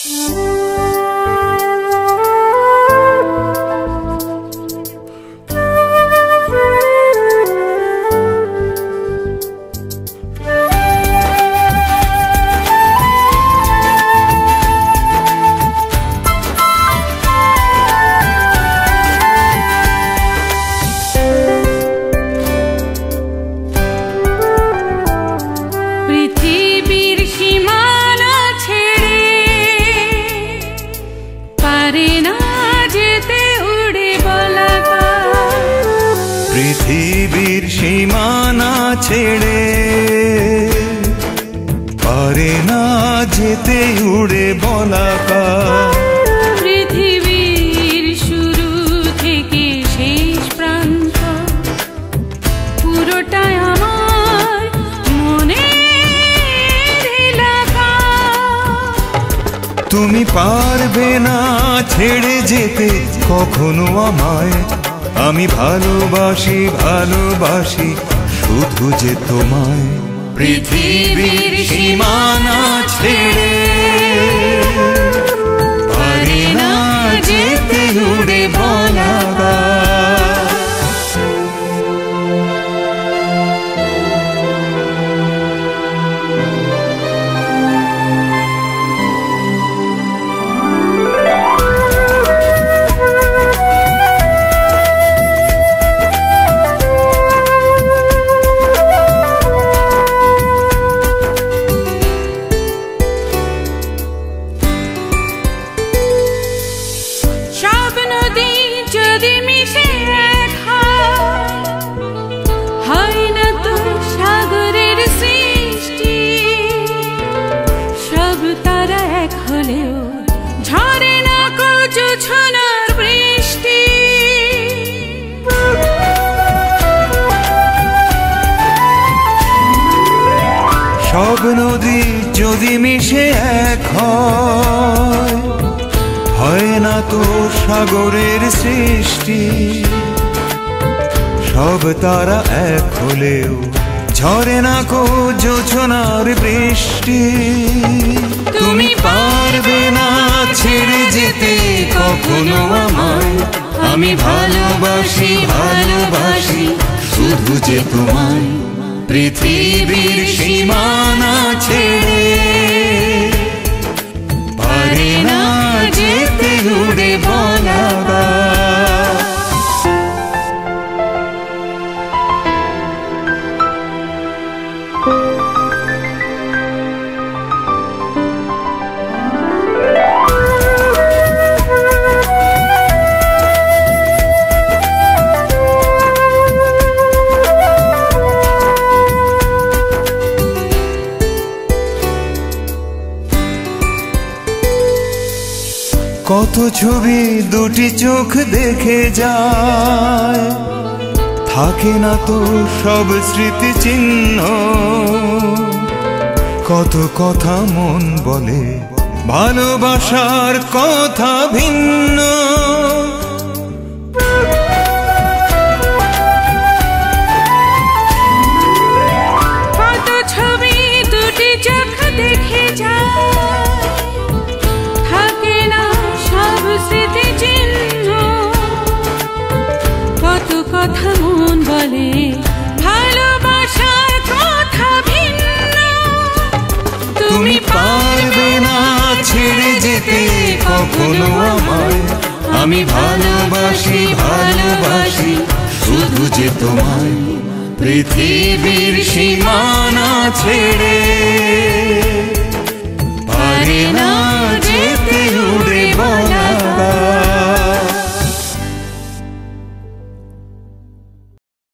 পৃথিবীর সীমানা ছেড়ে পারে না যেতে উড়ে বলাকা। পৃথিবীর শুরু থেকে শেষ প্রান্ত পুরোটাই আমার মনের এলাকা। তুমি পারবে না ছেড়ে যেতে কখনো আমায়, আমি ভালোবাসি ভালোবাসি শুধু যে তোমায়। পৃথিবীর সীমানা ছেড়ে পারে না যেতে উড়ে বলাকা। ঝরে না কচু ছোনার বৃষ্টি, সব নদী যদি মিশে এক হয় না তো সাগরের সৃষ্টি। সব তারা এক হলেও ঝরে না কচু ছোনার বৃষ্টি। তুমি পারবে না ছেড়ে যেতে কখনো আমায়, আমি ভালোবাসি ভালোবাসি শুধু যে তোমায়। পৃথিবীর সীমানা ছেড়ে পারে না যেতে উড়ে বলাকা। কত ছবি দুটি চোখ দেখে যায়, থাকে না তো সব স্মৃতি চিহ্ন। কত কথা মন বলে ভালোবাসার কথা ভিন্ন। কত ছবি দুটি চোখ দেখে যায়, থাকে না সব স্মৃতি চিহ্ন। কত কথা মন বলে ভালোবাসার কথা ভিন্ন। তুমি পারবে না ছেড়ে যেতে কখনো আমায়, আমি ভালোবাসি ভালোবাসি শুধু যে তোমায়। পৃথিবীর সীমানা ছেড়ে